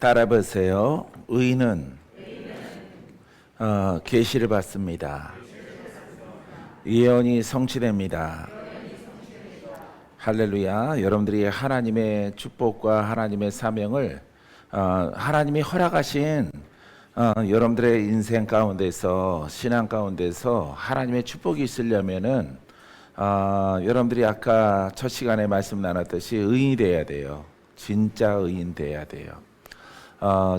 따라 보세요. 의인은 계시를 받습니다. 예언이 성취됩니다. 할렐루야. 여러분들이 하나님의 축복과 하나님의 사명을 하나님이 허락하신 여러분들의 인생 가운데서, 신앙 가운데서 하나님의 축복이 있으려면은 여러분들이 아까 첫 시간에 말씀 나눴듯이 의인이 돼야 돼요. 진짜 의인 돼야 돼요.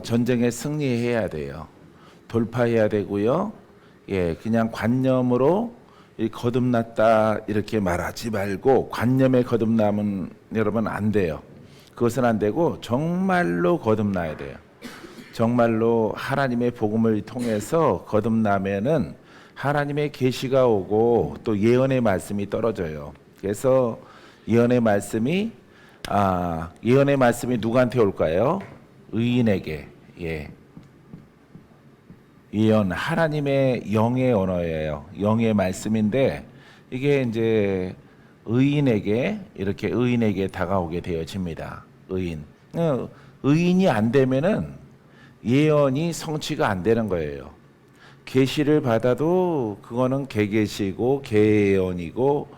전쟁에 승리해야 돼요. 돌파해야 되고요. 그냥 관념으로 거듭났다 이렇게 말하지 말고, 관념에 거듭나면 여러분 안 돼요. 그것은 안 되고 정말로 거듭나야 돼요. 정말로 하나님의 복음을 통해서 거듭나면은 하나님의 계시가 오고 또 예언의 말씀이 떨어져요. 그래서 예언의 말씀이 누구한테 올까요? 의인에게. 예언, 하나님의 영의 언어예요. 영의 말씀인데 이게 이제 의인에게 다가오게 되어집니다. 의인이 안 되면은 예언이 성취가 안 되는 거예요. 계시를 받아도 그거는 개계시고 개예언이고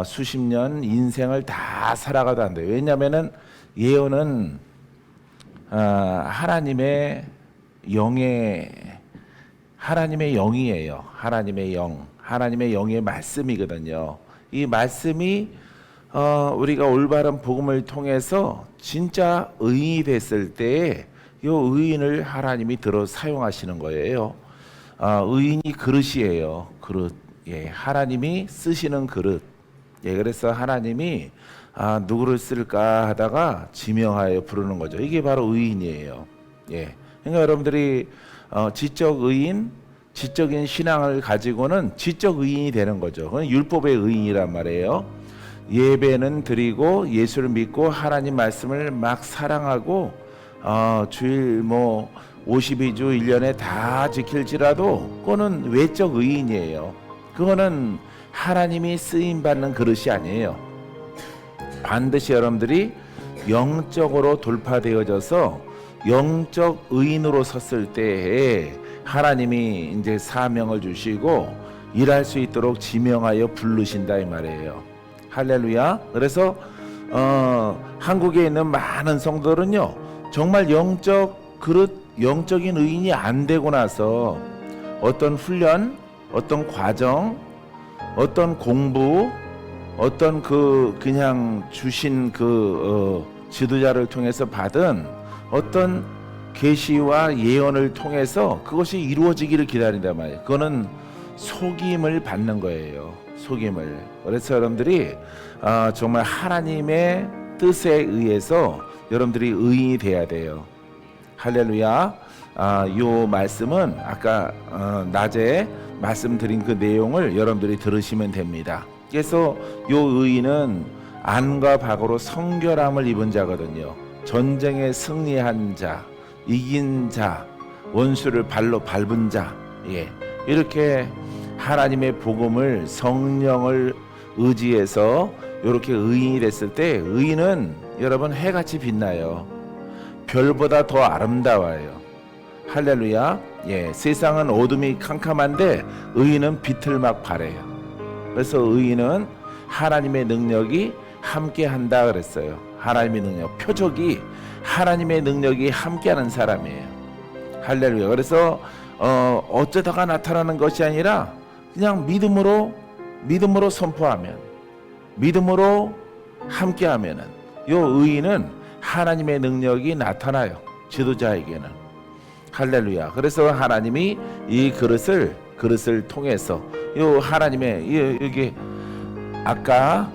수십 년 인생을 다 살아가도 안 돼요. 왜냐하면은 예언은 하나님의 영이에요. 하나님의 영의 말씀이거든요. 이 말씀이 우리가 올바른 복음을 통해서 진짜 의인이 됐을 때에 이 의인을 하나님이 들어 사용하시는 거예요. 의인이 그릇이에요. 그릇. 하나님이 쓰시는 그릇. 그래서 하나님이 누구를 쓸까 하다가 지명하여 부르는 거죠. 이게 바로 의인이에요. 그러니까 여러분들이 지적 의인, 지적인 신앙을 가지고는 지적 의인이 되는 거죠. 그건 율법의 의인이란 말이에요. 예배는 드리고 예수를 믿고 하나님 말씀을 막 사랑하고 주일 52주 1년에 다 지킬지라도 그거는 외적 의인이에요. 그거는 하나님이 쓰임받는 그릇이 아니에요. 반드시 여러분들이 영적으로 돌파되어져서 영적 의인으로 섰을 때에 하나님이 이제 사명을 주시고 일할 수 있도록 지명하여 부르신다 이 말이에요. 할렐루야. 그래서 한국에 있는 많은 성도들은요, 정말 영적 그릇, 영적인 의인이 안 되고 나서 어떤 훈련, 어떤 과정, 어떤 공부, 어떤 그냥 주신 지도자를 통해서 받은 어떤 계시와 예언을 통해서 그것이 이루어지기를 기다린단 말이에요. 그거는 속임을 받는 거예요. 속임을. 그래서 여러분들이 정말 하나님의 뜻에 의해서 여러분들이 의인이 돼야 돼요. 할렐루야. 요 말씀은 아까 낮에 말씀드린 그 내용을 여러분들이 들으시면 됩니다. 그래서 요 의인은 안과 박으로 성결함을 입은 자거든요. 전쟁에 승리한 자, 이긴 자, 원수를 발로 밟은 자, 이렇게 하나님의 복음을, 성령을 의지해서 이렇게 의인이 됐을 때 의인은 여러분 해같이 빛나요. 별보다 더 아름다워요. 할렐루야. 세상은 어둠이 캄캄한데 의인은 빛을 막 발해요. 그래서 의인은 하나님의 능력이 함께한다 그랬어요. 하나님의 능력, 표적이 하나님의 능력이 함께하는 사람이에요. 할렐루야. 그래서 어쩌다가 나타나는 것이 아니라 그냥 믿음으로 선포하면, 믿음으로 함께하면은 요 의인은 하나님의 능력이 나타나요. 지도자에게는. 할렐루야. 그래서 하나님이 이 그릇을 통해서 요 하나님의 여기 아까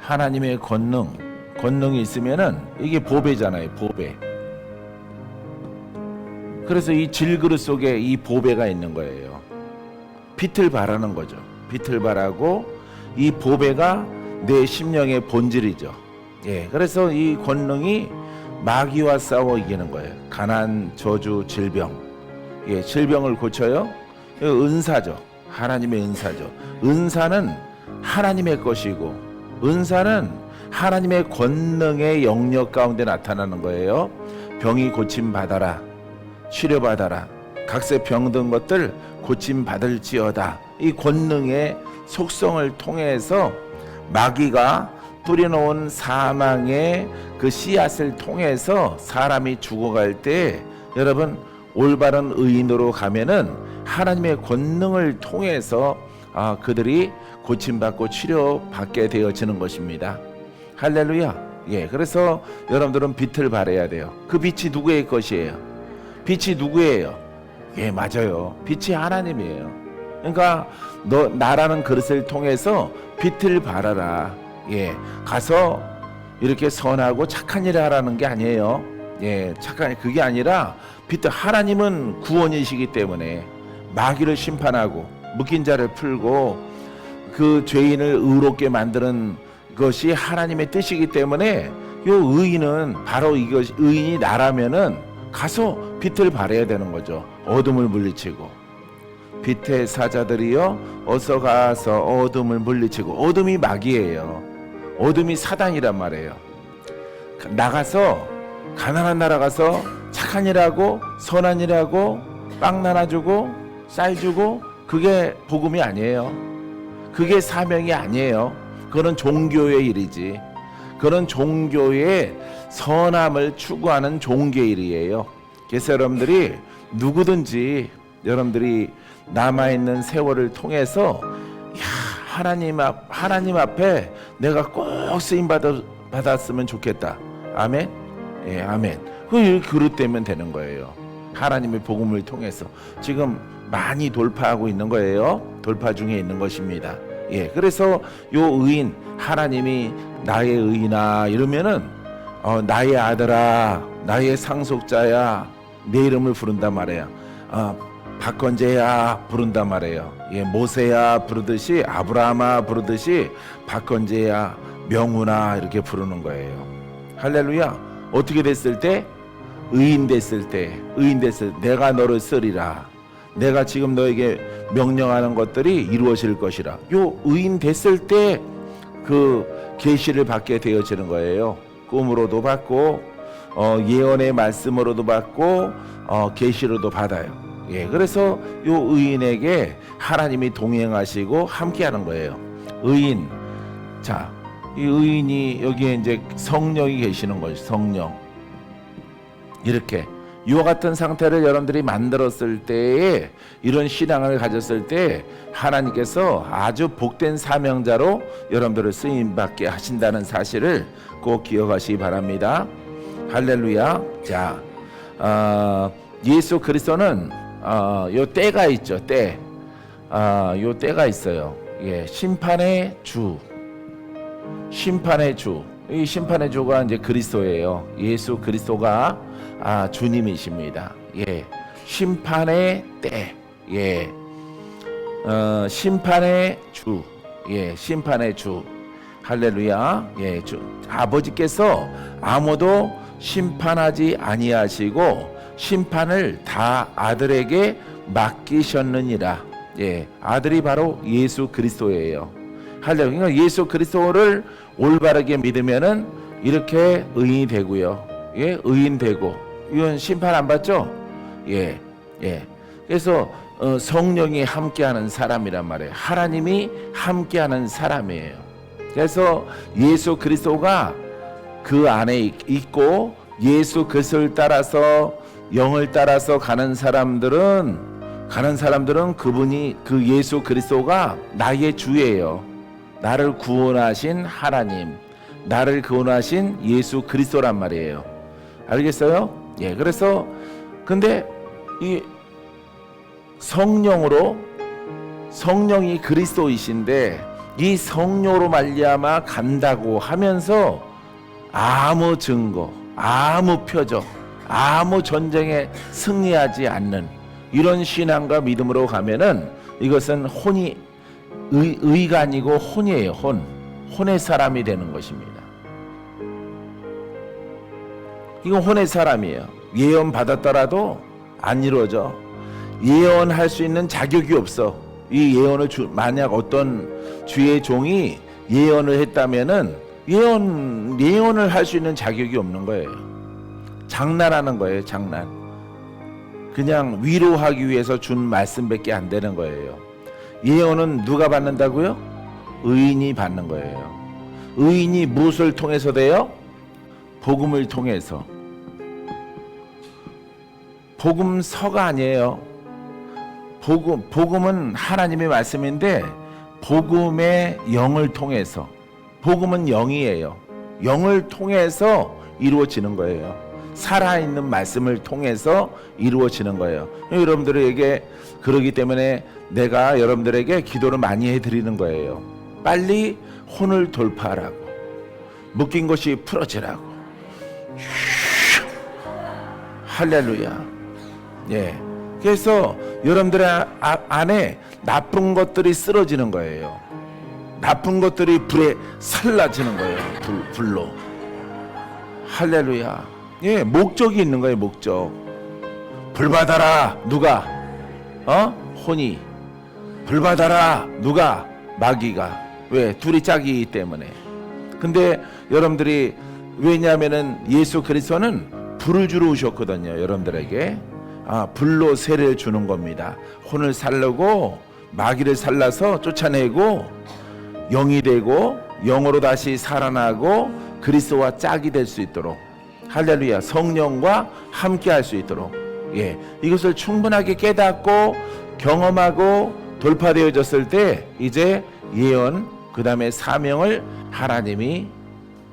하나님의 권능이 있으면은 이게 보배잖아요. 보배. 그래서 이 질그릇 속에 이 보배가 있는 거예요. 빛을 발하는 거죠. 빛을 발하고 이 보배가 내 심령의 본질이죠. 그래서 이 권능이 마귀와 싸워 이기는 거예요. 가난, 저주, 질병. 질병을 고쳐요. 은사죠. 하나님의 은사죠. 은사는 하나님의 것이고, 은사는 하나님의 권능의 영역 가운데 나타나는 거예요. 병이 고침 받아라, 치료 받아라, 각세 병든 것들 고침 받을지어다. 이 권능의 속성을 통해서 마귀가 뿌려놓은 사망의 그 씨앗을 통해서 사람이 죽어갈 때, 여러분 올바른 의인으로 가면은 하나님의 권능을 통해서 그들이 고침받고 치료받게 되어지는 것입니다. 할렐루야. 예, 그래서 여러분들은 빛을 발해야 돼요. 그 빛이 누구의 것이에요? 빛이 누구예요? 예, 맞아요. 빛이 하나님이에요. 그러니까 나라는 그릇을 통해서 빛을 발하라. 예, 가서 이렇게 선하고 착한 일을 하라는 게 아니에요. 예, 그게 아니라 하나님은 구원이시기 때문에 마귀를 심판하고 묶인 자를 풀고 그 죄인을 의롭게 만드는 것이 하나님의 뜻이기 때문에 요 의인은 바로 이것이, 의인이 나라면은 가서 빛을 발해야 되는 거죠. 어둠을 물리치고, 빛의 사자들이여 어서 가서 어둠을 물리치고. 어둠이 마귀예요. 어둠이 사단이란 말이에요. 나가서 가난한 나라 가서 착한 일하고 선한 일하고 빵 나눠주고 쌀 주고, 그게 복음이 아니에요. 그게 사명이 아니에요. 그건 종교의 일이지. 그런 종교의 선함을 추구하는 종교의 일이에요. 그래서 여러분들이 누구든지 여러분들이 남아있는 세월을 통해서 하나님 앞에 내가 꼭 쓰임 받았으면 좋겠다. 아멘. 예, 아멘. 그 그릇되면 되는 거예요. 하나님의 복음을 통해서 지금 많이 돌파하고 있는 거예요. 돌파 중에 있는 것입니다. 예, 그래서 요 의인, 하나님이 나의 의인아 이러면은 나의 아들아, 나의 상속자야, 내 이름을 부른단 말이에요. 박건재야 부른단 말이에요. 예, 모세야 부르듯이, 아브라함아 부르듯이 박건재야, 명훈아 이렇게 부르는 거예요. 할렐루야. 어떻게 됐을 때? 의인 됐을 때 내가 너를 쓰리라. 내가 지금 너에게 명령하는 것들이 이루어질 것이라. 요 의인 됐을 때 그 계시를 받게 되어지는 거예요. 꿈으로도 받고 예언의 말씀으로도 받고 계시로도 받아요. 예, 그래서 요 의인에게 하나님이 동행하시고 함께하는 거예요. 의인. 자, 이 의인이 여기에 이제 성령이 계시는 거죠. 성령. 이렇게 이와 같은 상태를 여러분들이 만들었을 때에, 이런 신앙을 가졌을 때 하나님께서 아주 복된 사명자로 여러분들을 쓰임받게 하신다는 사실을 꼭 기억하시기 바랍니다. 할렐루야. 자, 예수 그리스도는 요 때가 있죠. 때. 요 때가 있어요. 예, 심판의 주. 이 심판의 주가 이제 그리스도예요. 예수 그리스도가 주님이십니다. 예, 심판의 때. 예, 심판의 주. 예, 심판의 주. 할렐루야. 예, 아버지께서 아무도 심판하지 아니하시고 심판을 다 아들에게 맡기셨느니라. 예, 아들이 바로 예수 그리스도예요. 할렐루야. 그러니까 예수 그리스도를 올바르게 믿으면은 이렇게 의인이 되고요. 예, 의인 되고. 이건 심판 안 받죠? 예, 예. 그래서 성령이 함께하는 사람이란 말이에요. 하나님이 함께하는 사람이에요. 그래서 예수 그리스도가 그 안에 있고, 예수 그리스도를 따라서, 영을 따라서 가는 사람들은 그분이, 그 예수 그리스도가 나의 주예요. 나를 구원하신 하나님, 나를 구원하신 예수 그리스도란 말이에요. 알겠어요? 예, 그래서 근데 이 성령이 그리스도이신데, 이 성령으로 말미암아 간다고 하면서 아무 증거, 아무 표적, 아무 전쟁에 승리하지 않는 이런 신앙과 믿음으로 가면은 이것은 의가 아니고 혼이에요. 혼의 사람이 되는 것입니다. 이건 혼의 사람이에요. 예언 받았더라도 안 이루어져. 예언할 수 있는 자격이 없어. 이 예언을 만약 어떤 주의 종이 예언을 했다면은 예언을 할 수 있는 자격이 없는 거예요. 장난하는 거예요, 장난. 그냥 위로하기 위해서 준 말씀밖에 안 되는 거예요. 예언은 누가 받는다고요? 의인이 받는 거예요. 의인이 무엇을 통해서 돼요? 복음을 통해서. 복음서가 아니에요. 복음은 하나님의 말씀인데 복음의 영을 통해서, 복음은 영이에요. 영을 통해서 이루어지는 거예요. 살아있는 말씀을 통해서 이루어지는 거예요. 여러분들에게 그러기 때문에 내가 여러분들에게 기도를 많이 해드리는 거예요. 빨리 혼을 돌파하라고, 묶인 것이 풀어지라고. 할렐루야. 예. 그래서 여러분들의 안에 나쁜 것들이 쓰러지는 거예요. 나쁜 것들이 불에 살라지는 거예요. 불로. 할렐루야. 예, 목적이 있는 거예요. 목적. 불 받아라. 누가? 혼이. 불 받아라. 누가? 마귀가. 왜? 둘이 짝이기 때문에. 근데 여러분들이, 왜냐하면은 예수 그리스도는 불을 주러 오셨거든요. 여러분들에게. 불로 세례를 주는 겁니다. 혼을 살르고 마귀를 살라서 쫓아내고 영이 되고 영으로 다시 살아나고 그리스도와 짝이 될 수 있도록, 할렐루야, 성령과 함께 할 수 있도록, 예, 이것을 충분하게 깨닫고 경험하고 돌파되어졌을 때 이제 예언, 그 다음에 사명을 하나님이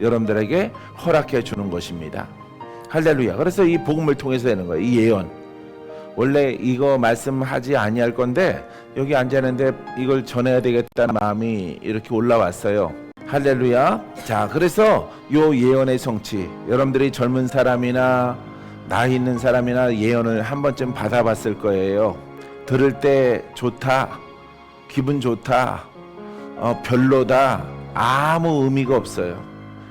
여러분들에게 허락해 주는 것입니다. 할렐루야. 그래서 이 복음을 통해서 되는 거예요. 이 예언. 원래 이거 말씀하지 아니할 건데 여기 앉았는데 이걸 전해야 되겠다는 마음이 이렇게 올라왔어요. 할렐루야. 자, 그래서 요 예언의 성취, 여러분들이 젊은 사람이나 나이 있는 사람이나 예언을 한 번쯤 받아봤을 거예요. 들을 때 좋다, 기분 좋다, 별로다, 아무 의미가 없어요.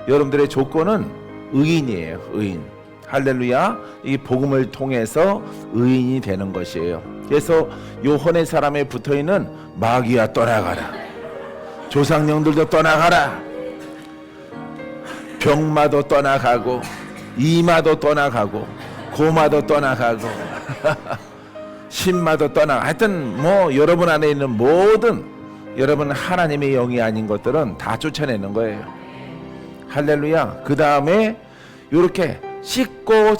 여러분들의 조건은 의인이에요. 의인. 할렐루야. 이 복음을 통해서 의인이 되는 것이에요. 그래서 요 혼의 사람에 붙어있는 마귀야 떠나가라, 조상령들도 떠나가라, 병마도 떠나가고 이마도 떠나가고 고마도 떠나가고 신마도 떠나가고, 하여튼 뭐 여러분 안에 있는 모든, 여러분 하나님의 영이 아닌 것들은 다 쫓아내는 거예요. 할렐루야. 그 다음에 이렇게 씻고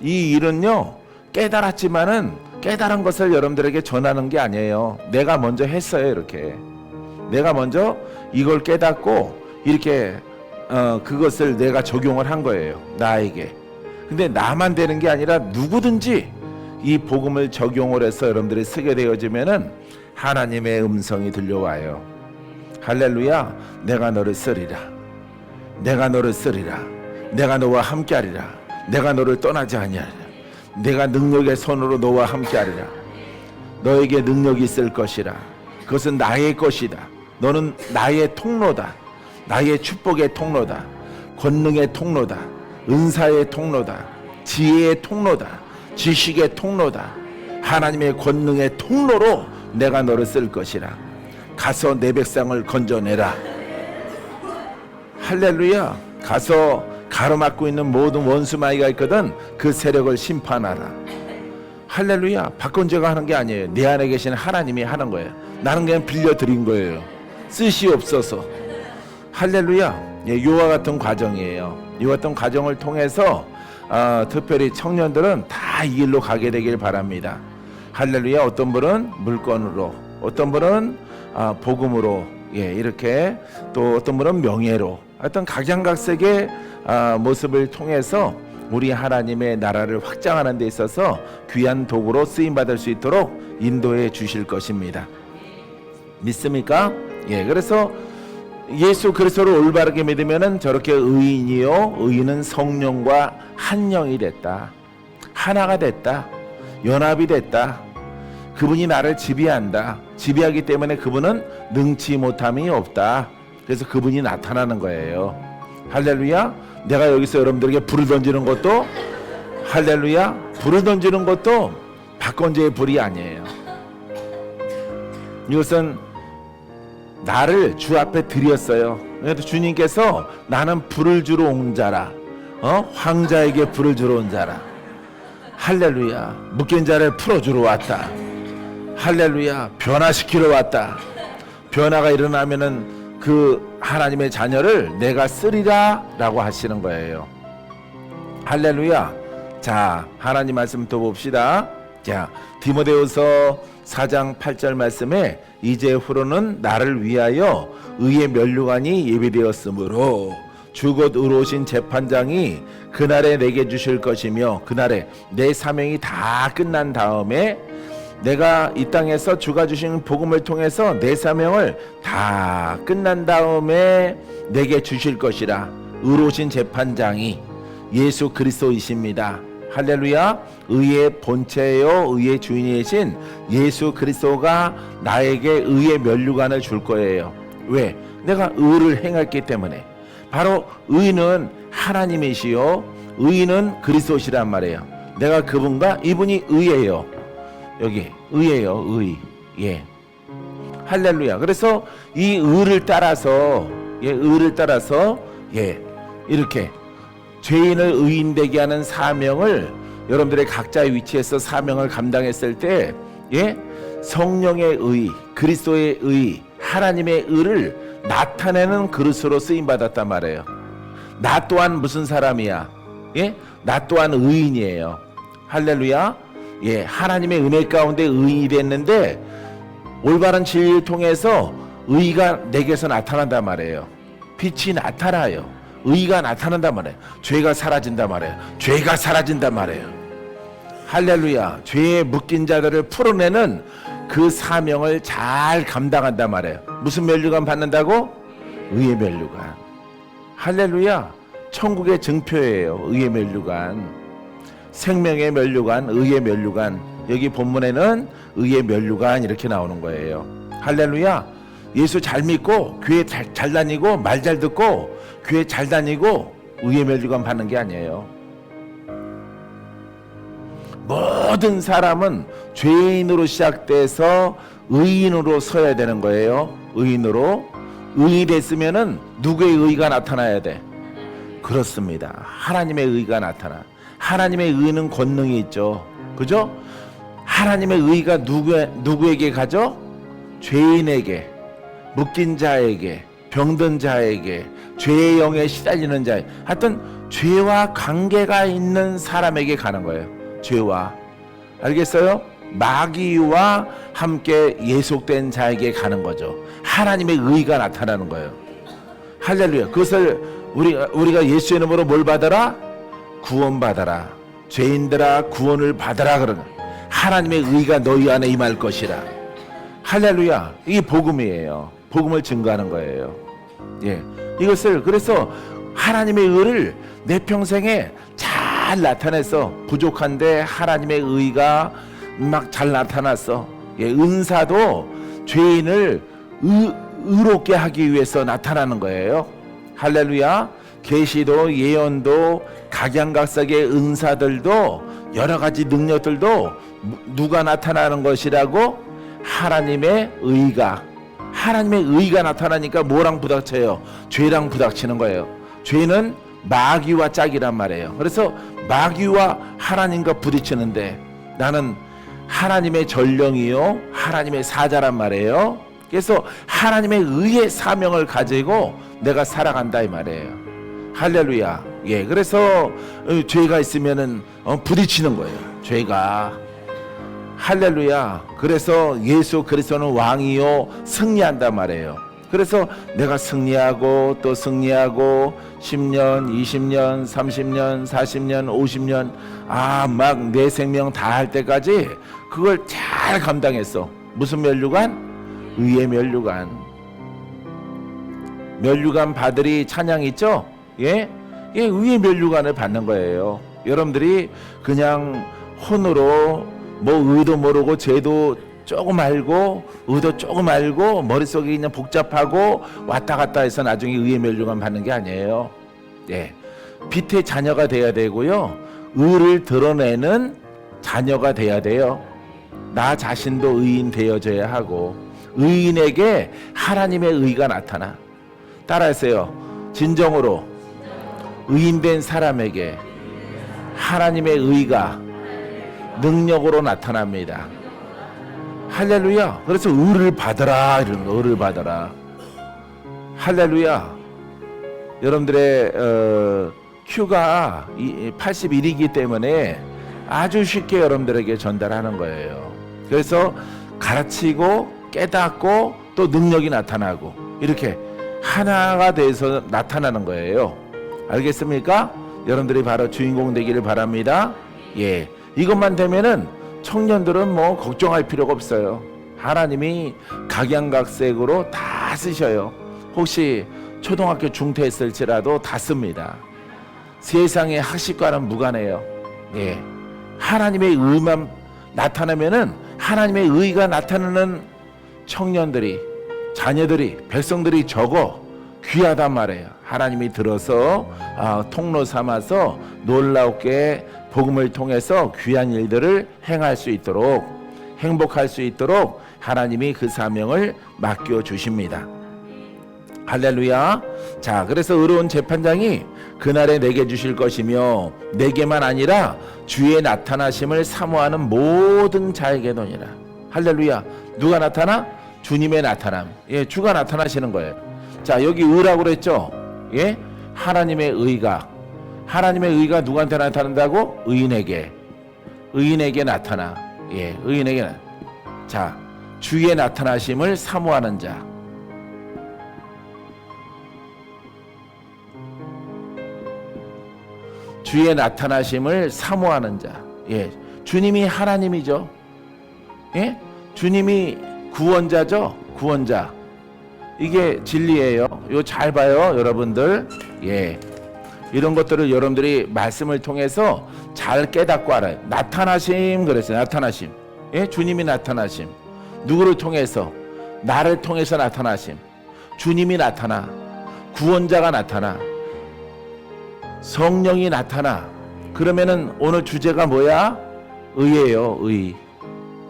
이 일은요, 깨달았지만은 깨달은 것을 여러분들에게 전하는 게 아니에요. 내가 먼저 했어요. 이렇게 내가 먼저 이걸 깨닫고 이렇게 그것을 내가 적용을 한 거예요, 나에게. 근데 나만 되는 게 아니라 누구든지 이 복음을 적용을 해서 여러분들이 쓰게 되어지면은 하나님의 음성이 들려와요. 할렐루야. 내가 너를 쓰리라, 내가 너를 쓰리라, 내가 너와 함께하리라, 내가 너를 떠나지 아니하리라, 내가 능력의 손으로 너와 함께하리라, 너에게 능력이 있을 것이라, 그것은 나의 것이다, 너는 나의 통로다, 나의 축복의 통로다, 권능의 통로다, 은사의 통로다, 지혜의 통로다, 지식의 통로다, 하나님의 권능의 통로로 내가 너를 쓸 것이라. 가서 내 백성을 건져내라. 할렐루야. 가서 가로막고 있는 모든 원수마귀가 있거든 그 세력을 심판하라. 할렐루야. 박건재가 하는 게 아니에요. 내 안에 계신 하나님이 하는 거예요. 나는 그냥 빌려드린 거예요. 뜻이 없어서. 할렐루야. 예, 이와 같은 과정이에요. 이와 같은 과정을 통해서 특별히 청년들은 다 이 길로 가게 되길 바랍니다. 할렐루야. 어떤 분은 물건으로, 어떤 분은 복음으로, 예, 이렇게, 또 어떤 분은 명예로, 어떤 각양각색의 모습을 통해서 우리 하나님의 나라를 확장하는 데 있어서 귀한 도구로 쓰임받을 수 있도록 인도해 주실 것입니다. 믿습니까? 예, 그래서 예수 그리스도를 올바르게 믿으면은 저렇게 의인이요, 의인은 성령과 한 영이 됐다, 하나가 됐다, 연합이 됐다. 그분이 나를 지배한다. 지배하기 때문에 그분은 능치 못함이 없다. 그래서 그분이 나타나는 거예요. 할렐루야. 내가 여기서 여러분들에게 불을 던지는 것도, 할렐루야, 불을 던지는 것도 박건재의 불이 아니에요. 이것은 나를 주 앞에 드렸어요. 그래서 주님께서 나는 불을 주러 온 자라, 황자에게 불을 주러 온 자라. 할렐루야. 묶인 자를 풀어주러 왔다. 할렐루야. 변화시키러 왔다. 변화가 일어나면은 그 하나님의 자녀를 내가 쓰리라 라고 하시는 거예요. 할렐루야. 자, 하나님 말씀 또 봅시다. 자, 디모데후서 4장 8절 말씀에 이제후로는 나를 위하여 의의 면류관이 예비되었으므로 주 곧 의로우신 재판장이 그날에 내게 주실 것이며, 그날에 내 사명이 다 끝난 다음에 내가 이 땅에서 주가 주신 복음을 통해서 내 사명을 다 끝난 다음에 내게 주실 것이라. 의로우신 재판장이 예수 그리스도이십니다. 할렐루야. 의의 본체요 의의 주인이신 예수 그리스도가 나에게 의의 면류관을 줄 거예요. 왜? 내가 의를 행했기 때문에. 바로 의는 하나님이시요 의는 그리스도시란 말이에요. 내가 그분과 이분이 의예요. 여기 의예요. 의. 예. 할렐루야. 그래서 이 의를 따라서 의를 따라서 이렇게 죄인을 의인되게 하는 사명을 여러분들의 각자의 위치에서 사명을 감당했을 때 성령의 의, 그리스도의 의, 하나님의 의를 나타내는 그릇으로 쓰임 받았단 말이에요. 나 또한 무슨 사람이야? 나 또한 의인이에요. 할렐루야. 하나님의 은혜 가운데 의인이 됐는데 올바른 진리를 통해서 의가 내게서 나타난단 말이에요. 빛이 나타나요. 의가 나타난단 말이에요. 죄가 사라진단 말이에요. 죄가 사라진단 말이에요. 할렐루야. 죄에 묶인 자들을 풀어내는 그 사명을 잘 감당한단 말이에요. 무슨 면류관 받는다고? 의의 면류관. 할렐루야. 천국의 증표예요. 의의 면류관. 생명의 면류관, 의의 면류관. 여기 본문에는 의의 면류관 이렇게 나오는 거예요. 할렐루야. 예수 잘 믿고 교회 잘 다니고 말 잘 듣고 교회 잘 다니고 의의 면류관 받는 게 아니에요. 모든 사람은 죄인으로 시작돼서 의인으로 서야 되는 거예요. 의인으로. 의인이 됐으면은 누구의 의가 나타나야 돼? 그렇습니다. 하나님의 의가 나타나. 하나님의 의는 권능이 있죠. 그죠? 하나님의 의가 누구에게 가죠? 죄인에게, 묶인 자에게, 병든 자에게, 죄의 영에 시달리는 자에, 하여튼 죄와 관계가 있는 사람에게 가는 거예요. 죄와. 알겠어요? 마귀와 함께 예속된 자에게 가는 거죠. 하나님의 의가 나타나는 거예요. 할렐루야. 그것을 우리가 예수의 이름으로 뭘 받아라? 구원 받아라. 죄인들아 구원을 받아라. 그러는 하나님의 의가 너희 안에 임할 것이라. 할렐루야. 이게 복음이에요. 복음을 증거하는 거예요. 이것을 그래서 하나님의 의를 내 평생에 잘 나타내서 부족한데 하나님의 의가 막 잘 나타났어. 은사도 죄인을 의롭게 하기 위해서 나타나는 거예요. 할렐루야. 계시도 예언도 각양각색의 은사들도 여러 가지 능력들도 누가 나타나는 것이라고? 하나님의 의가. 하나님의 의가 나타나니까 뭐랑 부닥쳐요? 죄랑 부닥치는 거예요. 죄는 마귀와 짝이란 말이에요. 그래서 마귀와 하나님과 부딪히는데 나는 하나님의 전령이요 하나님의 사자란 말이에요. 그래서 하나님의 의의 사명을 가지고 내가 살아간다 이 말이에요. 할렐루야. 그래서 죄가 있으면은 부딪히는 거예요. 죄가. 할렐루야. 그래서 예수 그리스도는 왕이요 승리한단 말이에요. 그래서 내가 승리하고 또 승리하고 10년, 20년, 30년, 40년, 50년 막 내 생명 다 할 때까지 그걸 잘 감당했어. 무슨 면류관? 의의 면류관. 면류관 받으리 찬양 있죠? 의의 면류관을 받는 거예요. 여러분들이 그냥 혼으로 뭐 의도 모르고 죄도 조금 알고 의도 조금 알고 머릿속이 그냥 복잡하고 왔다 갔다 해서 나중에 의의 면류관 받는 게 아니에요. 빛의 자녀가 돼야 되고요. 의를 드러내는 자녀가 돼야 돼요. 나 자신도 의인 되어져야 하고 의인에게 하나님의 의가 나타나. 따라하세요. 진정으로 의인된 사람에게 하나님의 의가 능력으로 나타납니다. 할렐루야. 그래서 의를 받아라, 이런 거. 의를 받아라. 할렐루야. 여러분들의 큐가 81이기 때문에 아주 쉽게 여러분들에게 전달하는 거예요. 그래서 가르치고 깨닫고 또 능력이 나타나고 이렇게 하나가 돼서 나타나는 거예요. 알겠습니까? 여러분들이 바로 주인공 되기를 바랍니다. 예, 이것만 되면은 청년들은 뭐 걱정할 필요가 없어요. 하나님이 각양각색으로 다 쓰셔요. 혹시 초등학교 중퇴했을지라도 다 씁니다. 세상의 학식과는 무관해요. 예, 하나님의 의만 나타나면은 하나님의 의가 나타나는 청년들이, 자녀들이, 백성들이 적어 귀하단 말이에요. 하나님이 들어서 통로 삼아서 놀랍게 복음을 통해서 귀한 일들을 행할 수 있도록, 행복할 수 있도록 하나님이 그 사명을 맡겨 주십니다. 할렐루야. 자, 그래서 의로운 재판장이 그날에 내게 주실 것이며 내게만 아니라 주의 나타나심을 사모하는 모든 자에게도니라. 할렐루야. 누가 나타나? 주님의 나타남. 예, 주가 나타나시는 거예요. 자, 여기 의라고 그랬죠? 예? 하나님의 의가. 하나님의 의가 누구한테 나타난다고? 의인에게 나타나. 예, 의인에게 나타나. 자, 주의 나타나심을 사모하는 자. 주의 나타나심을 사모하는 자. 예, 주님이 하나님이죠. 예? 주님이 구원자죠. 구원자. 이게 진리예요. 이거 잘 봐요, 여러분들. 예, 이런 것들을 여러분들이 말씀을 통해서 잘 깨닫고 알아요. 나타나심 그랬어요. 나타나심. 예, 주님이 나타나심. 누구를 통해서? 나를 통해서 나타나심. 주님이 나타나. 구원자가 나타나. 성령이 나타나. 그러면은 오늘 주제가 뭐야? 의예요. 의.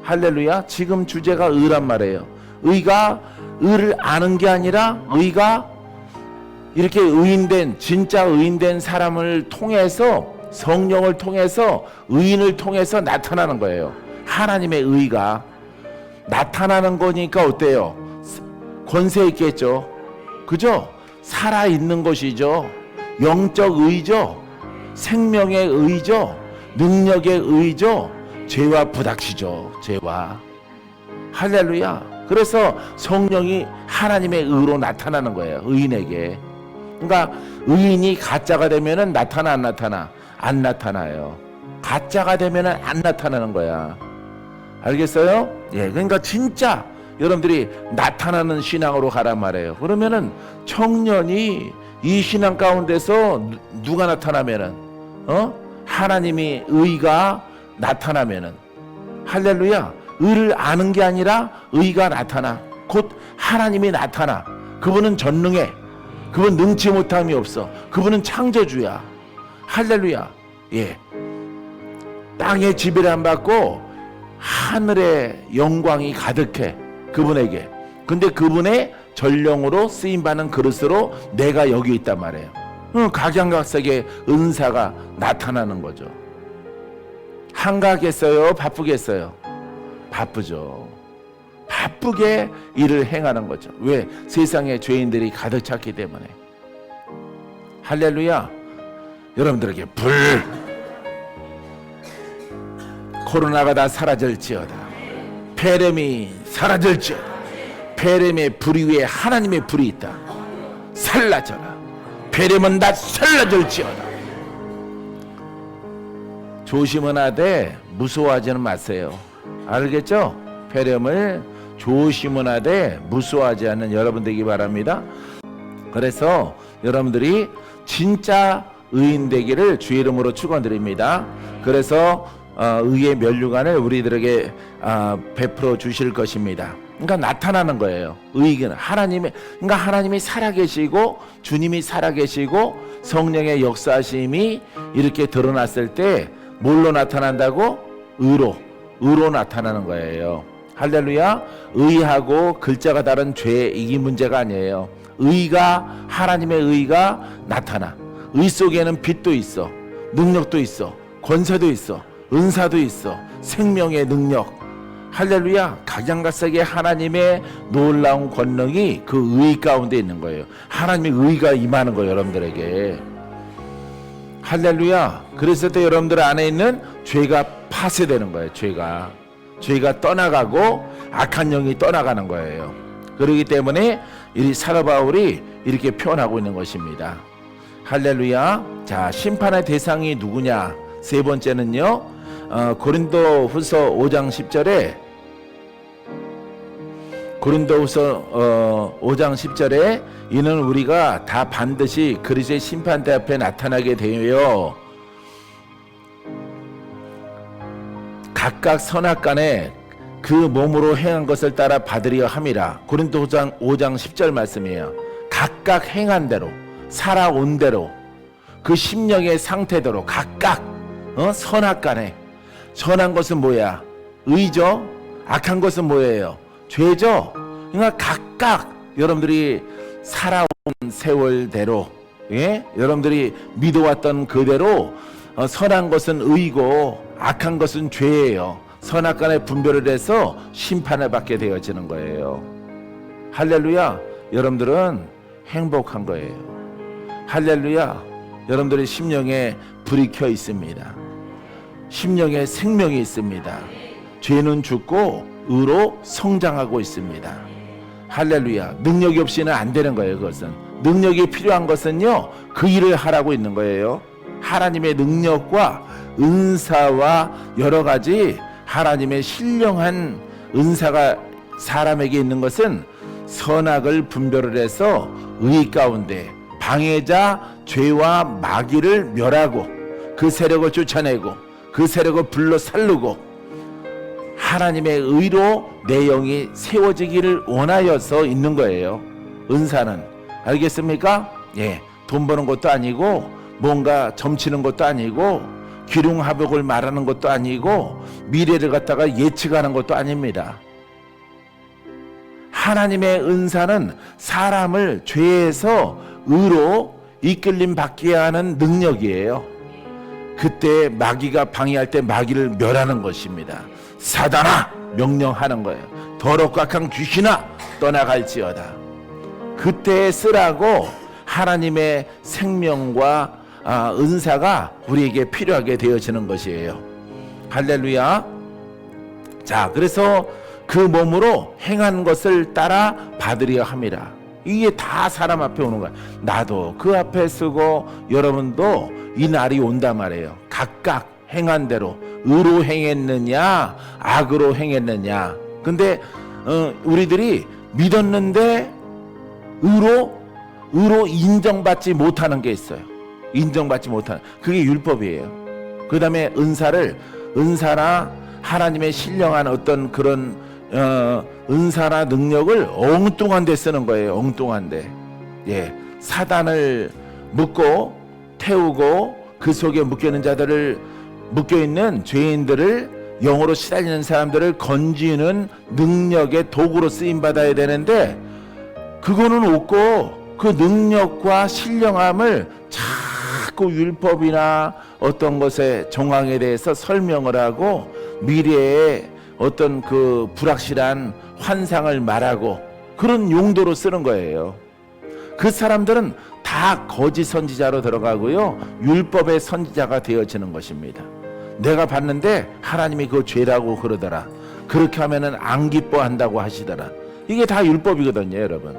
할렐루야. 지금 주제가 의란 말이에요. 의가 의를 아는 게 아니라 의가 이렇게 의인된, 진짜 의인된 사람을 통해서, 성령을 통해서, 의인을 통해서 나타나는 거예요. 하나님의 의가 나타나는 거니까 어때요? 권세 있겠죠. 그죠? 살아있는 것이죠. 영적 의죠. 생명의 의죠. 능력의 의죠. 죄와 부닥치죠. 죄와. 할렐루야. 그래서 성령이 하나님의 의로 나타나는 거예요. 의인에게. 그러니까 의인이 가짜가 되면은 나타나 안 나타나? 안 나타나요. 가짜가 되면은 안 나타나는 거야. 알겠어요? 예, 그러니까 진짜 여러분들이 나타나는 신앙으로 가란 말이에요. 그러면은 청년이 이 신앙 가운데서 누가 나타나면은 하나님이 의가 나타나면은 할렐루야. 의를 아는 게 아니라 의가 나타나. 곧 하나님이 나타나. 그분은 전능해. 그분 능치 못함이 없어. 그분은 창조주야. 할렐루야. 예. 땅의 지배를 안 받고 하늘의 영광이 가득해. 그분에게. 근데 그분의 전령으로 쓰임받는 그릇으로 내가 여기 있단 말이에요. 각양각색의 은사가 나타나는 거죠. 한가하겠어요? 바쁘겠어요? 바쁘죠. 바쁘게 일을 행하는 거죠. 왜? 세상에 죄인들이 가득 찼기 때문에. 할렐루야. 여러분들에게 코로나가 다 사라질지어다. 폐렴이 사라질지어다. 폐렴의 불 위에 하나님의 불이 있다. 살라져라. 폐렴은 다 살라질지어다. 조심은 하되 무서워하지는 마세요. 알겠죠? 폐렴을 조심은 하되 무서워하지 않는 여러분 되기 바랍니다. 그래서 여러분들이 진짜 의인 되기를 주의 이름으로 축원드립니다. 그래서 의의 면류관을 우리들에게 베풀어 주실 것입니다. 그러니까 나타나는 거예요. 의는 그러니까 하나님이 살아계시고 주님이 살아계시고 성령의 역사심이 이렇게 드러났을 때 뭘로 나타난다고? 의로 나타나는 거예요. 할렐루야. 의하고 글자가 다른 죄, 이게 문제가 아니에요. 의가, 하나님의 의가 나타나. 의 속에는 빛도 있어, 능력도 있어, 권세도 있어, 은사도 있어, 생명의 능력. 할렐루야. 각양각색의 하나님의 놀라운 권능이 그 의 가운데 있는 거예요. 하나님의 의가 임하는 거예요, 여러분들에게. 할렐루야. 그래서 또 여러분들 안에 있는 죄가 파쇄되는 거예요. 죄가 떠나가고 악한 영이 떠나가는 거예요. 그렇기 때문에 이 사도 바울이 이렇게 표현하고 있는 것입니다. 할렐루야. 자, 심판의 대상이 누구냐? 세 번째는요, 고린도후서 5장 10절에 고린도후서 5장 10절에 이는 우리가 다 반드시 그리스도의 심판대 앞에 나타나게 되어 각각 선악간에 그 몸으로 행한 것을 따라 받으려 함이라. 고린도후서 5장 10절 말씀이에요. 각각 행한 대로, 살아온 대로, 그 심령의 상태대로 각각 선악간에. 선한 것은 뭐야? 의죠. 악한 것은 뭐예요? 죄죠. 그러니까 각각 여러분들이 살아온 세월대로, 예? 여러분들이 믿어왔던 그대로 선한 것은 의고 악한 것은 죄예요. 선악간에 분별을 해서 심판을 받게 되어지는 거예요. 할렐루야. 여러분들은 행복한 거예요. 할렐루야. 여러분들의 심령에 불이 켜 있습니다. 심령에 생명이 있습니다. 죄는 죽고 의로 성장하고 있습니다. 할렐루야. 능력이 없이는 안 되는 거예요. 그것은 능력이 필요한 것은요, 그 일을 하라고 있는 거예요. 하나님의 능력과 은사와 여러 가지 하나님의 신령한 은사가 사람에게 있는 것은 선악을 분별을 해서 의 가운데 방해자 죄와 마귀를 멸하고 그 세력을 쫓아내고 그 세력을 불러 살르고 하나님의 의로 내 영이 세워지기를 원하여서 있는 거예요. 은사는. 알겠습니까? 예, 돈 버는 것도 아니고 뭔가 점치는 것도 아니고 기륭합역을 말하는 것도 아니고 미래를 갖다가 예측하는 것도 아닙니다. 하나님의 은사는 사람을 죄에서 의로 이끌림 받게 하는 능력이에요. 그때 마귀가 방해할 때 마귀를 멸하는 것입니다. 사단아, 명령하는 거예요. 더럽고 악한 귀신아, 떠나갈지어다. 그때 쓰라고 하나님의 생명과 은사가 우리에게 필요하게 되어지는 것이에요. 할렐루야. 자, 그래서 그 몸으로 행한 것을 따라 받으려 함이라. 이게 다 사람 앞에 오는 거야. 나도 그 앞에 쓰고 여러분도 이 날이 온단 말이에요. 각각 행한 대로 의로 행했느냐 악으로 행했느냐. 근데 우리들이 믿었는데 의로 인정받지 못하는 게 있어요. 인정받지 못하는, 그게 율법이에요. 그 다음에 은사나 하나님의 신령한 어떤 그런 은사나 능력을 엉뚱한 데 쓰는 거예요. 엉뚱한 데. 예, 사단을 묶고 태우고 그 속에 묶여있는 자들을, 묶여있는 죄인들을, 영으로 시달리는 사람들을 건지는 능력의 도구로 쓰임받아야 되는데, 그거는 없고 그 능력과 신령함을 자꾸 율법이나 어떤 것의 정황에 대해서 설명을 하고 미래의 어떤 그 불확실한 환상을 말하고 그런 용도로 쓰는 거예요. 그 사람들은 다 거짓 선지자로 들어가고요, 율법의 선지자가 되어지는 것입니다. 내가 봤는데 하나님이 그거 죄라고 그러더라, 그렇게 하면은 안 기뻐한다고 하시더라. 이게 다 율법이거든요, 여러분.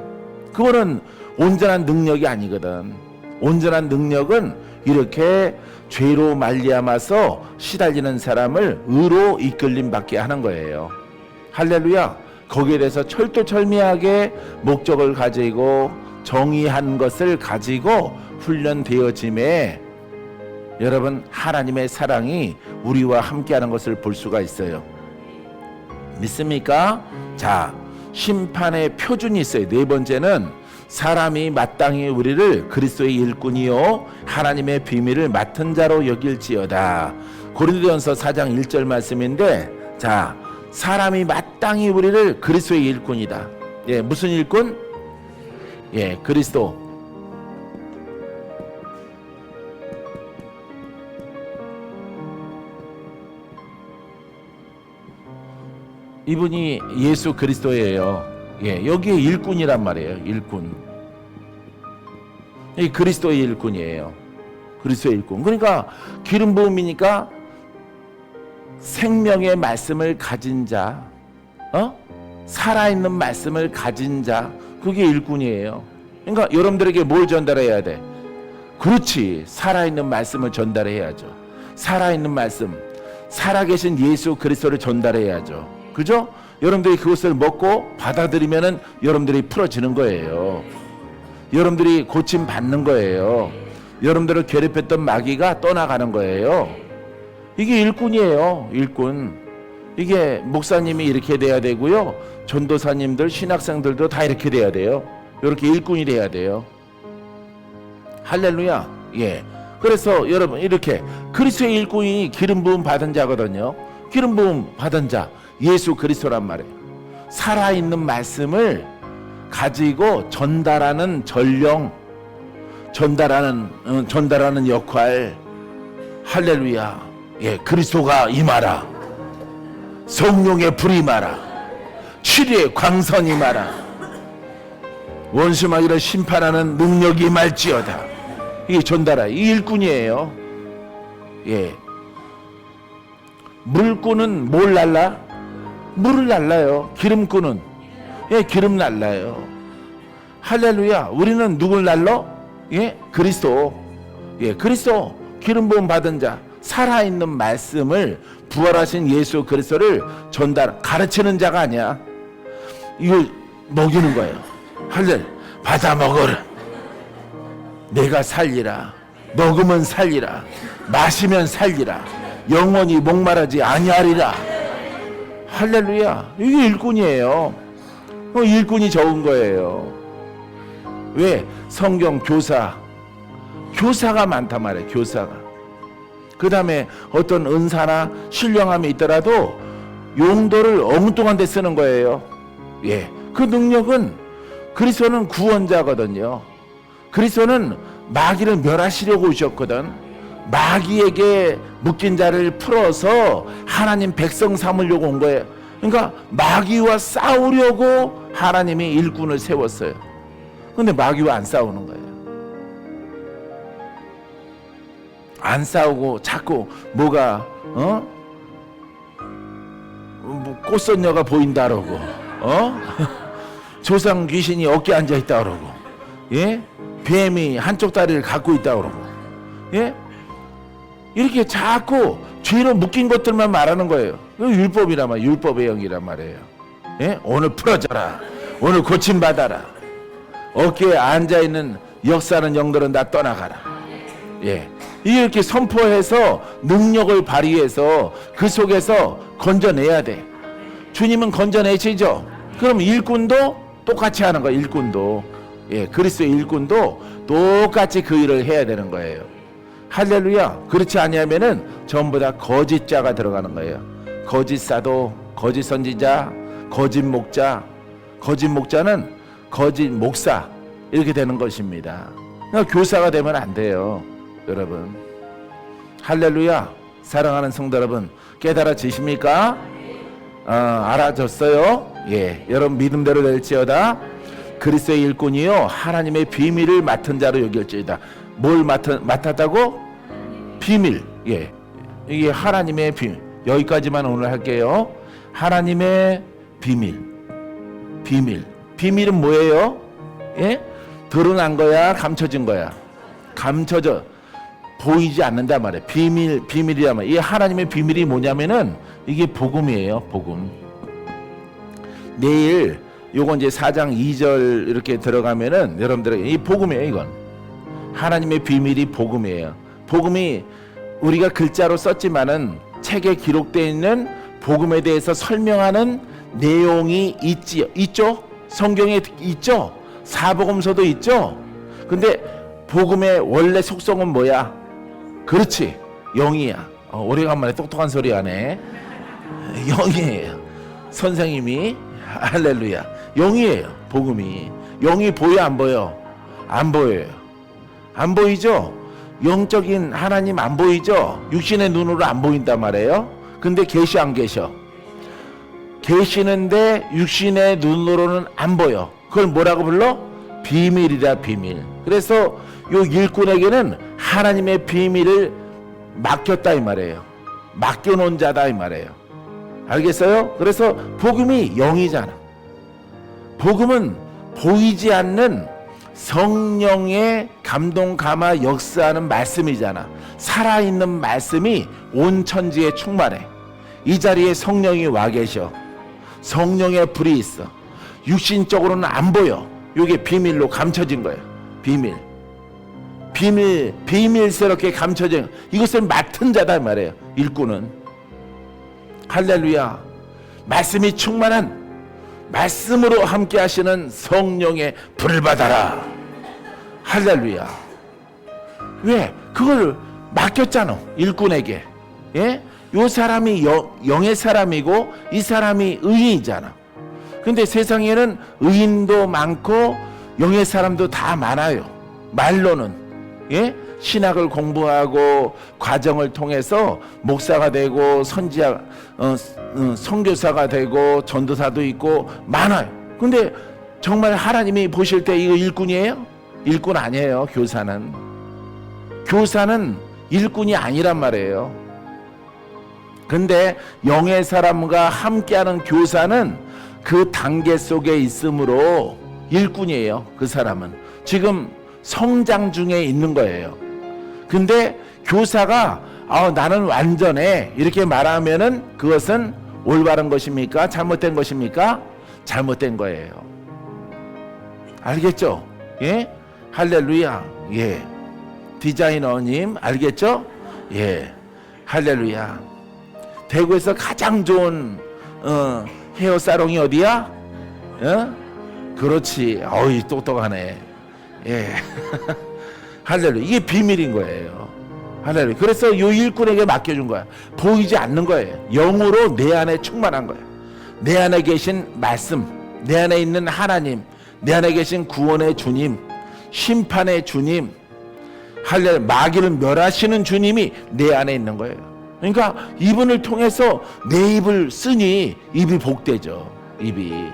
그거는 온전한 능력이 아니거든. 온전한 능력은 이렇게 죄로 말미암아서 시달리는 사람을 의로 이끌림 받게 하는 거예요. 할렐루야. 거기에 대해서 철두철미하게 목적을 가지고 정의한 것을 가지고 훈련되어짐에 여러분, 하나님의 사랑이 우리와 함께하는 것을 볼 수가 있어요. 믿습니까? 자, 심판의 표준이 있어요. 네 번째는 사람이 마땅히 우리를 그리스도의 일꾼이요 하나님의 비밀을 맡은 자로 여길지어다. 고린도전서 4장 1절 말씀인데, 자, 사람이 마땅히 우리를 그리스도의 일꾼이다. 예, 무슨 일꾼? 예, 그리스도. 이분이 예수 그리스도예요. 예, 여기에 일꾼이란 말이에요. 일꾼. 이 그리스도의 일꾼이에요. 그리스도의 일꾼. 그러니까 기름 부음이니까 생명의 말씀을 가진 자, 살아있는 말씀을 가진 자, 그게 일꾼이에요. 그러니까 여러분들에게 뭘 전달해야 돼? 그렇지, 살아있는 말씀을 전달해야죠. 살아있는 말씀, 살아계신 예수 그리스도를 전달해야죠. 그죠? 여러분들이 그것을 먹고 받아들이면은 여러분들이 풀어지는 거예요. 여러분들이 고침 받는 거예요. 여러분들을 괴롭혔던 마귀가 떠나가는 거예요. 이게 일꾼이에요. 일꾼. 이게 목사님이 이렇게 돼야 되고요, 전도사님들, 신학생들도 다 이렇게 돼야 돼요. 이렇게 일꾼이 돼야 돼요. 할렐루야. 예. 그래서 여러분, 이렇게 그리스도의 일꾼이 기름 부음 받은 자거든요. 기름 부음 받은 자, 예수 그리스도란 말이에요. 살아있는 말씀을 가지고 전달하는 전령, 전달하는 역할. 할렐루야. 예, 그리스도가 임하라. 성령의 불이 임하라. 치리의 광선이 임하라. 원수마귀를 심판하는 능력이 임할지어다. 이게 전달하, 이 일꾼이에요. 예. 물꾼은 뭘 날라? 물을 날라요. 기름꾼은, 예, 기름 날라요. 할렐루야. 우리는 누굴 날러? 예, 그리스도. 예, 그리스도. 기름 부음 받은 자, 살아있는 말씀을, 부활하신 예수 그리스도를 가르치는 자가 아니야. 이걸 먹이는 거예요. 할렐, 받아 먹어라. 내가 살리라. 먹으면 살리라. 마시면 살리라. 영원히 목마르지 아니하리라. 할렐루야. 이게 일꾼이에요. 일꾼이 적은 거예요. 왜? 성경 교사가 많단 말이에요. 교사가. 그 다음에 어떤 은사나 신령함이 있더라도 용도를 엉뚱한 데 쓰는 거예요. 예. 그 능력은, 그리스도는 구원자거든요. 그리스도는 마귀를 멸하시려고 오셨거든. 마귀에게 묶인 자를 풀어서 하나님 백성 삼으려고 온 거예요. 그러니까 마귀와 싸우려고 하나님이 일꾼을 세웠어요. 근데 마귀와 안 싸우는 거예요. 안 싸우고 자꾸 뭐가 뭐 꽃선녀가 보인다 그러고, 조상 귀신이 어깨에 앉아 있다 그러고, 예? 뱀이 한쪽 다리를 갖고 있다 그러고, 예? 이렇게 자꾸 죄로 묶인 것들만 말하는 거예요. 율법이란 말, 율법의 영이란 말이에요. 예? 오늘 풀어져라. 오늘 고침 받아라. 어깨에 앉아 있는 역사는 영들은 다 떠나가라. 예. 이렇게 선포해서 능력을 발휘해서 그 속에서 건져내야 돼. 주님은 건져내시죠. 그럼 일꾼도 똑같이 하는 거예요. 일꾼도, 예, 그리스도의 일꾼도 똑같이 그 일을 해야 되는 거예요. 할렐루야. 그렇지 아니하면은 전부 다 거짓자가 들어가는 거예요. 거짓 사도, 거짓 선지자, 거짓 목자. 거짓 목자는 거짓 목사, 이렇게 되는 것입니다. 그러니까 교사가 되면 안 돼요, 여러분. 할렐루야. 사랑하는 성도 여러분, 깨달아지십니까? 알아졌어요? 예, 여러분 믿음대로 될지어다. 그리스도의 일꾼이요, 하나님의 비밀을 맡은 자로 여길지어다. 뭘 맡았다고? 비밀. 예, 이게 하나님의 비밀. 여기까지만 오늘 할게요. 하나님의 비밀. 비밀은 뭐예요? 예? 드러난 거야, 감춰진 거야? 감춰져, 보이지 않는단 말이에요. 비밀이란 말이에요. 이 하나님의 비밀이 뭐냐면은 이게 복음이에요. 복음. 내일 요건 이제 4장 2절 이렇게 들어가면은 여러분들에게 이 복음이에요. 이건 하나님의 비밀이 복음이에요. 복음이 우리가 글자로 썼지만은 책에 기록되어 있는 복음에 대해서 설명하는 내용이 있죠? 성경에 있죠? 사복음서도 있죠? 근데 복음의 원래 속성은 뭐야? 그렇지, 영이야. 오래간만에 똑똑한 소리 하네. 영이에요. 선생님이. 할렐루야. 영이에요, 복음이. 영이 보여 안 보여? 안 보여요. 안 보이죠? 영적인 하나님 안 보이죠? 육신의 눈으로 안 보인단 말이에요. 근데 계시 안 계셔? 계시는데 육신의 눈으로는 안 보여. 그걸 뭐라고 불러? 비밀이라 비밀. 그래서 요 일꾼에게는 하나님의 비밀을 맡겼다 이 말이에요. 맡겨놓은 자다 이 말이에요. 알겠어요? 그래서 복음이 영이잖아. 복음은 보이지 않는 성령의 감동 감화 역사하는 말씀이잖아. 살아있는 말씀이 온 천지에 충만해. 이 자리에 성령이 와 계셔. 성령의 불이 있어. 육신적으로는 안 보여. 이게 비밀로 감춰진 거예요. 비밀스럽게 감춰진, 이것을 맡은 자다 말이에요. 일꾼은. 할렐루야. 말씀이 충만한, 말씀으로 함께 하시는 성령의 불을 받아라. 할렐루야. 왜? 그걸 맡겼잖아. 일꾼에게. 예? 요 사람이 영의 사람이고 이 사람이 의인이잖아. 근데 세상에는 의인도 많고 영의 사람도 다 많아요. 말로는. 예? 신학을 공부하고 과정을 통해서 목사가 되고 선교사가 되고 전도사도 있고 많아요. 근데 정말 하나님이 보실 때 이거 일꾼이에요? 일꾼 아니에요. 교사는 일꾼이 아니란 말이에요. 근데 영의 사람과 함께하는 교사는 그 단계 속에 있으므로 일꾼이에요. 그 사람은 지금 성장 중에 있는 거예요. 근데 교사가 나는 완전해 이렇게 말하면은 그것은 올바른 것입니까? 잘못된 것입니까? 잘못된 거예요. 알겠죠? 예? 할렐루야. 예. 디자이너님 알겠죠? 예. 할렐루야. 대구에서 가장 좋은 헤어 사롱이 어디야? 그렇지. 어이 똑똑하네. 예. 할렐루야. 이게 비밀인 거예요. 할렐루야. 그래서 요 일꾼에게 맡겨준 거야. 보이지 않는 거예요. 영으로 내 안에 충만한 거예요. 내 안에 계신 말씀, 내 안에 있는 하나님, 내 안에 계신 구원의 주님, 심판의 주님, 할렐루야. 마귀를 멸하시는 주님이 내 안에 있는 거예요. 그러니까 이분을 통해서 내 입을 쓰니 입이 복되죠. 입이.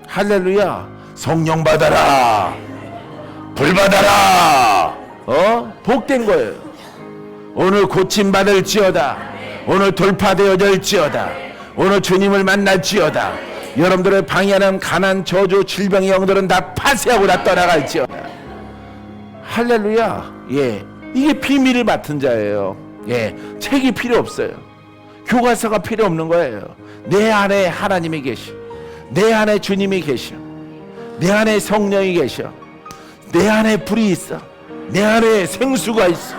할렐루야. 성령 받아라. 불 받아라. 복된 거예요. 오늘 고침 받을지어다. 오늘 돌파되어질지어다. 오늘 주님을 만날지어다. 여러분들의 방해하는 가난, 저주, 질병의 영들은 다 파쇄하고 다 떠나갈지어다. 할렐루야. 예, 이게 비밀을 맡은 자예요. 예, 책이 필요 없어요. 교과서가 필요 없는 거예요. 내 안에 하나님이 계셔. 내 안에 주님이 계셔. 내 안에 성령이 계셔. 내 안에 불이 있어. 내 안에 생수가 있어.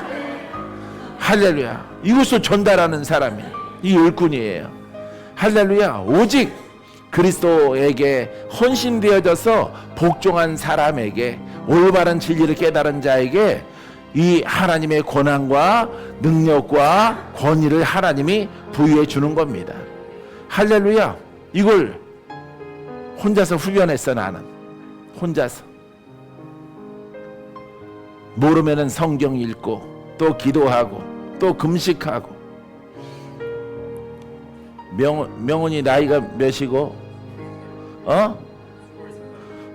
할렐루야. 이것을 전달하는 사람이 이 일꾼이에요. 할렐루야. 오직 그리스도에게 헌신되어져서 복종한 사람에게, 올바른 진리를 깨달은 자에게 이 하나님의 권한과 능력과 권위를 하나님이 부여해 주는 겁니다. 할렐루야. 이걸 혼자서 훈련했어. 나는 혼자서. 모르면은 성경 읽고 또 기도하고 또 금식하고. 명훈이 나이가 몇이고?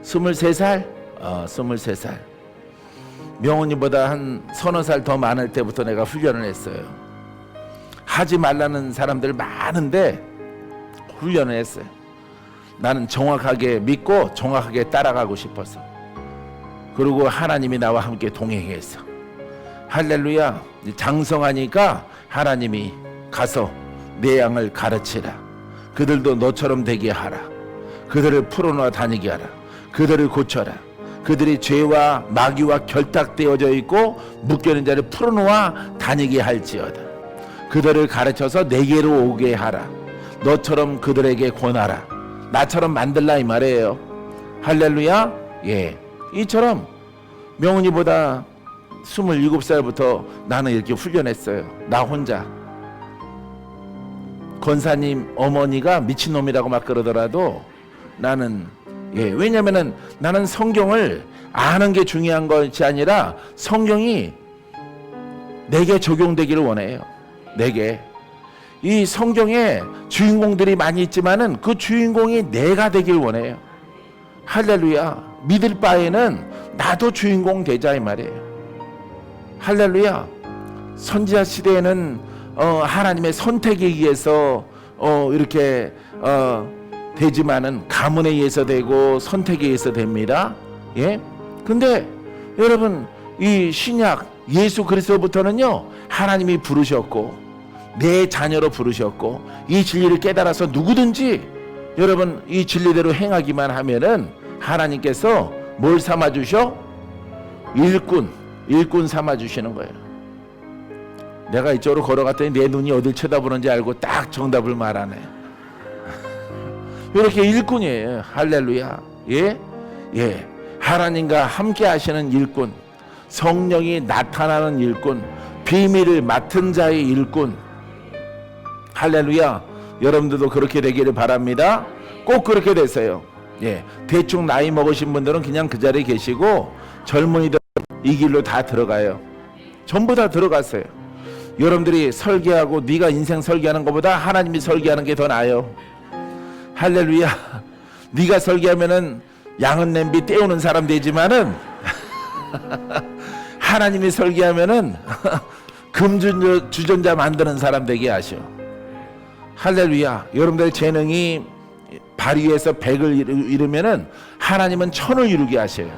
23살? 23살. 명훈이보다 한 서너 살 더 많을 때부터 내가 훈련을 했어요. 하지 말라는 사람들 많은데 훈련을 했어요. 나는 정확하게 믿고 정확하게 따라가고 싶어서. 그리고 하나님이 나와 함께 동행했어. 할렐루야. 장성하니까 하나님이 가서 내 양을 가르치라. 그들도 너처럼 되게 하라. 그들을 풀어놓아 다니게 하라. 그들을 고쳐라. 그들이 죄와 마귀와 결탁되어져 있고 묶여있는 자를 풀어놓아 다니게 할지어다. 그들을 가르쳐서 내게로 오게 하라. 너처럼 그들에게 권하라. 나처럼 만들라 이 말이에요. 할렐루야. 예, 이처럼 명훈이보다 27살부터 나는 이렇게 훈련했어요. 나 혼자. 권사님 어머니가 미친놈이라고 막 그러더라도 나는 예, 왜냐면은 나는 성경을 아는 게 중요한 것이 아니라 성경이 내게 적용되기를 원해요. 내게. 이 성경에 주인공들이 많이 있지만은 그 주인공이 내가 되길 원해요. 할렐루야. 믿을 바에는 나도 주인공 되자 이 말이에요. 할렐루야. 선지자 시대에는 하나님의 선택에 의해서 이렇게 되지만은 가문에 의해서 되고 선택에 의해서 됩니다. 예? 근데 여러분 이 신약 예수 그리스도부터는요 하나님이 부르셨고 내 자녀로 부르셨고 이 진리를 깨달아서 누구든지 여러분 이 진리대로 행하기만 하면은 하나님께서 뭘 삼아 주셔? 일꾼 삼아 주시는 거예요. 내가 이쪽으로 걸어갔더니 내 눈이 어딜 쳐다보는지 알고 딱 정답을 말하네. 이렇게 일꾼이에요. 할렐루야. 예? 예. 하나님과 함께 하시는 일꾼, 성령이 나타나는 일꾼, 비밀을 맡은 자의 일꾼. 할렐루야. 여러분들도 그렇게 되기를 바랍니다. 꼭 그렇게 되세요. 예. 대충 나이 먹으신 분들은 그냥 그 자리에 계시고 젊은이들 이 길로 다 들어가요. 전부 다 들어갔어요. 여러분들이 설계하고 네가 인생 설계하는 것보다 하나님이 설계하는 게 더 나아요. 할렐루야. 네가 설계하면은 양은 냄비 떼우는 사람 되지만은 하나님이 설계하면은 금주전자 만드는 사람 되게 하셔. 할렐루야. 여러분들의 재능이 발휘해서 100을 이루면은 하나님은 1000을 이루게 하셔요.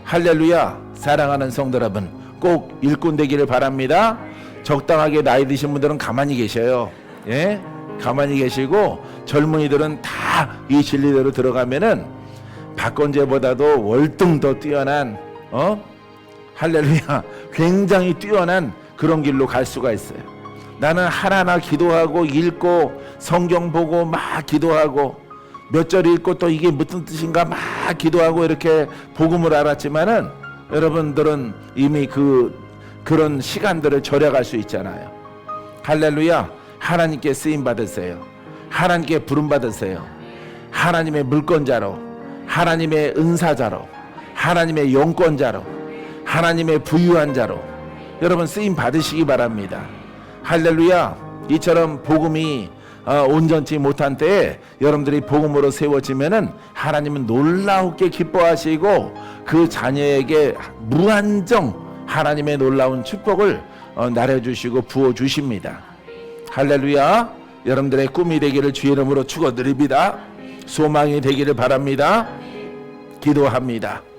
할렐루야. 사랑하는 성도 여러분, 꼭 일꾼 되기를 바랍니다. 적당하게 나이 드신 분들은 가만히 계셔요. 예? 가만히 계시고 젊은이들은 다 이 진리대로 들어가면은 박건재보다도 월등 더 뛰어난 할렐루야 굉장히 뛰어난 그런 길로 갈 수가 있어요. 나는 하나하나 기도하고 읽고 성경 보고 막 기도하고 몇 절 읽고 또 이게 무슨 뜻인가 막 기도하고 이렇게 복음을 알았지만은 여러분들은 이미 그런 시간들을 절약할 수 있잖아요. 할렐루야. 하나님께 쓰임 받으세요. 하나님께 부름 받으세요. 하나님의 물권자로, 하나님의 은사자로, 하나님의 영권자로, 하나님의 부유한 자로 여러분 쓰임 받으시기 바랍니다. 할렐루야. 이처럼 복음이 온전치 못한 때에 여러분들이 복음으로 세워지면은 하나님은 놀라우게 기뻐하시고 그 자녀에게 무한정 하나님의 놀라운 축복을 나눠주시고 부어주십니다. 할렐루야. 여러분들의 꿈이 되기를 주의 이름으로 축원드립니다. 소망이 되기를 바랍니다. 기도합니다.